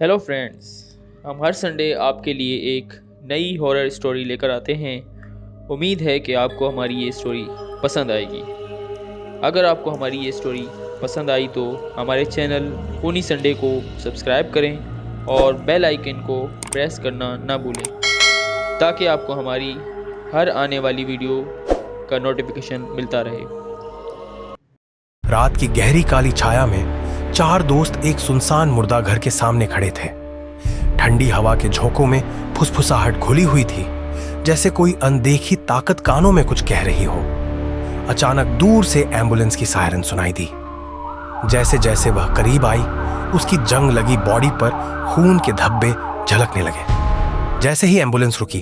Hello friends. हम हर Sunday आपके लिए एक नई हॉरर स्टोरी लेकर आते हैं। उम्मीद है कि आपको हमारी ये स्टोरी पसंद आएगी। अगर आपको हमारी ये स्टोरी पसंद आई तो हमारे चैनल फनी संडे को सब्सक्राइब करें और बेल आइकन को प्रेस करना ना भूलें ताकि आपको हमारी हर आने वाली वीडियो का नोटिफिकेशन मिलता रहे। रात की गहरी काली छाया में चार दोस्त एक सुनसान मुर्दा घर के सामने खड़े थे। ठंडी हवा के झोंकों में फुसफुसाहट घुली हुई थी, जैसे कोई अनदेखी ताकत कानों में कुछ कह रही हो। अचानक दूर से एम्बुलेंस की सायरन सुनाई दी। जैसे जैसे वह करीब आई, उसकी जंग लगी बॉडी पर खून के धब्बे झलकने लगे। जैसे ही एम्बुलेंस रुकी,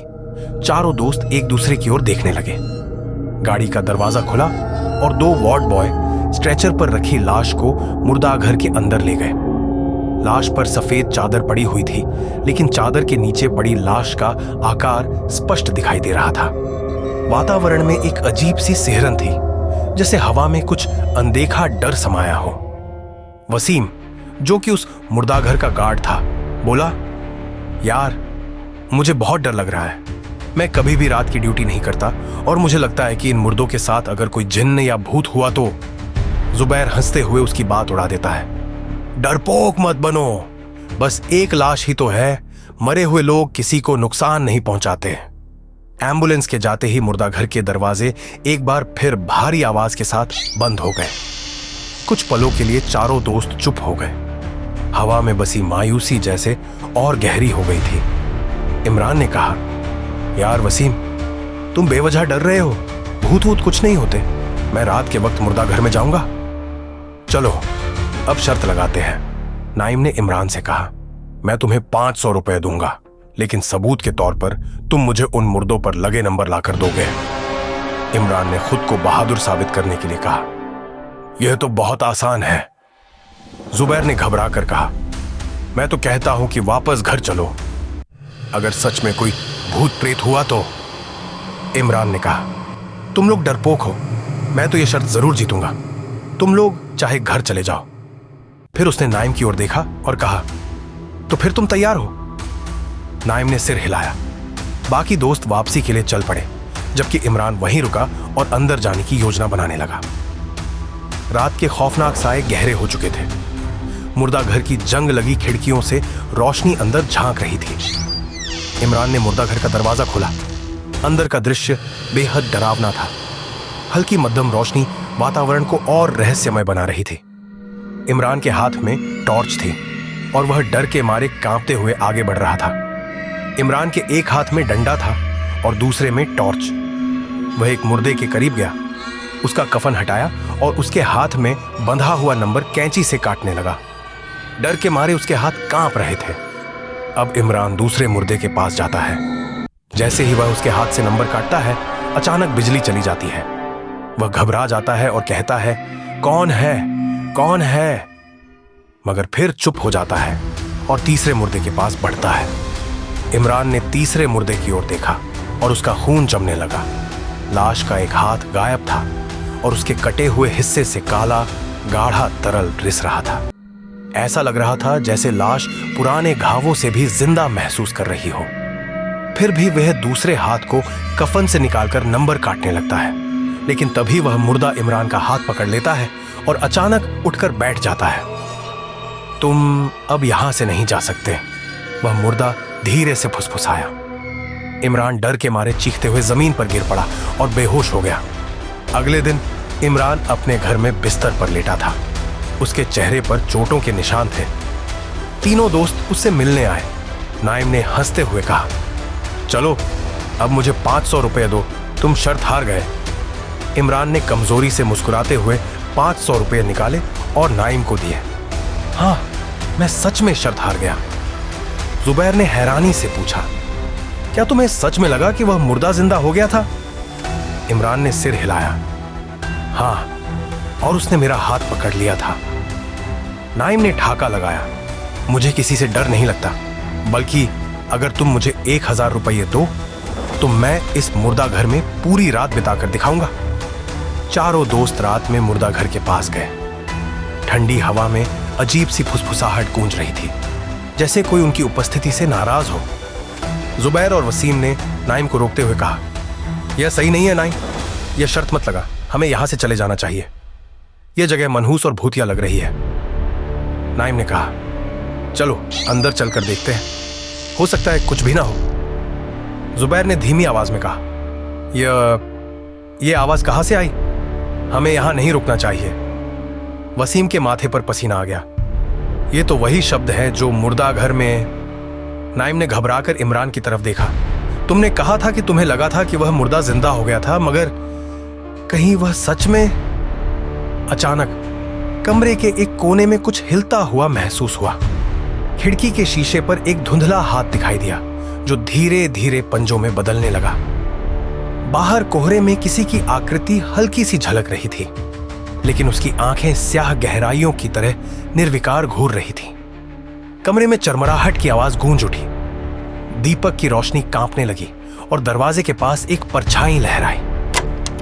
चारों दोस्त एक दूसरे की ओर देखने लगे। गाड़ी का दरवाजा खुला और दो वार्ड बॉय स्ट्रेचर पर रखी लाश को मुर्दा घर के अंदर ले गए। लाश पर सफेद चादर पड़ी हुई थी, लेकिन चादर के नीचे पड़ी लाश का आकार स्पष्ट दिखाई दे रहा था। वातावरण में एक अजीब सी सिहरन थी, जैसे हवा में कुछ अनदेखा डर समाया हो। वसीम, जो कि उस मुर्दा घर का गार्ड था, बोला, यार मुझे बहुत डर लग रहा है। मैं कभी भी रात की ड्यूटी नहीं करता और मुझे लगता है कि इन मुर्दों के साथ अगर कोई जिन्न या भूत हुआ तो। जुबैर हंसते हुए उसकी बात उड़ा देता है। डरपोक मत बनो, बस एक लाश ही तो है। मरे हुए लोग किसी को नुकसान नहीं पहुंचाते। एम्बुलेंस के जाते ही मुर्दा घर के दरवाजे एक बार फिर भारी आवाज के साथ बंद हो गए। कुछ पलों के लिए चारों दोस्त चुप हो गए। हवा में बसी मायूसी जैसे और गहरी हो गई थी। इमरान ने कहा, यार वसीम, तुम बेवजह डर रहे हो। भूत वूत कुछ नहीं होते। मैं रात के वक्त मुर्दा घर में जाऊंगा। चलो अब शर्त लगाते हैं। नाइम ने इमरान से कहा, मैं तुम्हें 500 रुपए दूंगा, लेकिन सबूत के तौर पर तुम मुझे उन मुर्दों पर लगे नंबर लाकर दोगे। इमरान ने खुद को बहादुर साबित करने के लिए कहा, यह तो बहुत आसान है। जुबैर ने घबरा कर कहा, मैं तो कहता हूं कि वापस घर चलो। अगर सच में कोई भूत प्रेत हुआ तो। इमरान ने कहा, तुम लोग डरपोक हो, मैं तो यह शर्त जरूर जीतूंगा। तुम लोग चाहे घर चले जाओ। फिर उसने नाइम की ओर देखा और कहा, तो फिर तुम तैयार हो? नाइम ने सिर हिलाया। बाकी दोस्त वापसी के लिए चल पड़े, जबकि इमरान वहीं रुका और अंदर जाने की योजना बनाने लगा। रात के खौफनाक साए गहरे हो चुके थे। मुर्दा घर की जंग लगी खिड़कियों से रोशनी अंदर झांक रही थी। इमरान ने मुर्दा घर का दरवाजा खोला। अंदर का दृश्य बेहद डरावना था। हल्की मध्यम रोशनी वातावरण को और रहस्यमय बना रही थी। इमरान के हाथ में टॉर्च थी और वह डर के मारे कांपते हुए आगे बढ़ रहा था। इमरान के एक हाथ में डंडा था और दूसरे में टॉर्च। वह एक मुर्दे के करीब गया, उसका कफन हटाया और उसके हाथ में बंधा हुआ नंबर कैंची से काटने लगा। डर के मारे उसके हाथ कांप रहे थे। अब इमरान दूसरे मुर्दे के पास जाता है। जैसे ही वह उसके हाथ से नंबर काटता है, अचानक बिजली चली जाती है। वह घबरा जाता है और कहता है, कौन है, कौन है? मगर फिर चुप हो जाता है और तीसरे मुर्दे के पास बढ़ता है। इमरान ने तीसरे मुर्दे की ओर देखा और उसका खून जमने लगा। लाश का एक हाथ गायब था और उसके कटे हुए हिस्से से काला गाढ़ा तरल रिस रहा था। ऐसा लग रहा था जैसे लाश पुराने घावों से भी जिंदा महसूस कर रही हो। फिर भी वह दूसरे हाथ को कफन से निकालकर नंबर काटने लगता है, लेकिन तभी वह मुर्दा इमरान का हाथ पकड़ लेता है और अचानक उठकर बैठ जाता है। तुम अब यहां से नहीं जा सकते, वह मुर्दा धीरे से फुसफुसाया। इमरान डर के मारे चीखते हुए जमीन पर गिर पड़ा और बेहोश हो गया। अगले दिन इमरान अपने घर में बिस्तर पर लेटा था। उसके चेहरे पर चोटों के निशान थे। तीनों दोस्त उससे मिलने आए। नाइम ने हंसते हुए कहा, चलो अब मुझे 500 रुपए दो, तुम शर्त हार गए। इमरान ने कमजोरी से मुस्कुराते हुए 500 रुपए निकाले और नाइम को दिए। हाँ, मैं सच में शर्त हार गया। जुबैर ने हैरानी से पूछा, क्या तुम्हें सच में लगा कि वह मुर्दा जिंदा हो गया था? इमरान ने सिर हिलाया। हाँ, और उसने मेरा हाथ पकड़ लिया था। नाइम ने ठाका लगाया, मुझे किसी से डर नहीं लगता, बल्कि अगर तुम मुझे 1000 रुपये दो तो मैं इस मुर्दा घर में पूरी रात बिताकर दिखाऊंगा। चारों दोस्त रात में मुर्दा घर के पास गए। ठंडी हवा में अजीब सी फुसफुसाहट गूंज रही थी, जैसे कोई उनकी उपस्थिति से नाराज हो। जुबैर और वसीम ने नाइम को रोकते हुए कहा, यह सही नहीं है नाइम, यह शर्त मत लगा, हमें यहां से चले जाना चाहिए। यह जगह मनहूस और भूतिया लग रही है। नाइम ने कहा, चलो अंदर चलकर देखते हैं, हो सकता है कुछ भी ना हो। जुबैर ने धीमी आवाज में कहा, यह आवाज कहां से आई? हमें यहां नहीं रुकना चाहिए। वसीम के माथे पर पसीना आ गया। यह तो वही शब्द है जो मुर्दा घर में। नाइम ने घबराकर इमरान की तरफ देखा। तुमने कहा था कि तुम्हें लगा था कि वह मुर्दा जिंदा हो गया था, मगर कहीं वह सच में? अचानक कमरे के एक कोने में कुछ हिलता हुआ महसूस हुआ। खिड़की के शीशे पर एक धुंधला हाथ दिखाई दिया जो धीरे धीरे पंजों में बदलने लगा। बाहर कोहरे में किसी की आकृति हल्की सी झलक रही थी, लेकिन उसकी आंखें स्याह गहराइयों की तरह निर्विकार घूर रही थीं। कमरे में चरमराहट की आवाज गूंज उठी। दीपक की रोशनी कांपने लगी और दरवाजे के पास एक परछाई लहराई।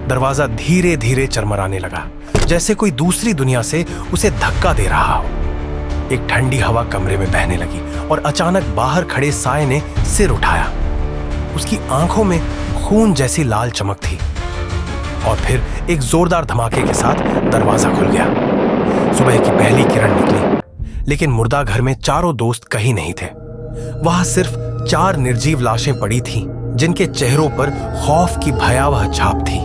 दरवाजा धीरे धीरे चरमराने लगा, जैसे कोई दूसरी दुनिया से उसे धक्का दे रहा हो। एक ठंडी हवा कमरे में बहने लगी और अचानक बाहर खड़े साये ने सिर उठाया। उसकी आंखों में खून जैसी लाल चमक थी और फिर एक जोरदार धमाके के साथ दरवाजा खुल गया। सुबह की पहली किरण निकली, लेकिन मुर्दा घर में चारों दोस्त कहीं नहीं थे। वहां सिर्फ 4 निर्जीव लाशें पड़ी थीं, जिनके चेहरों पर खौफ की भयावह छाप थी।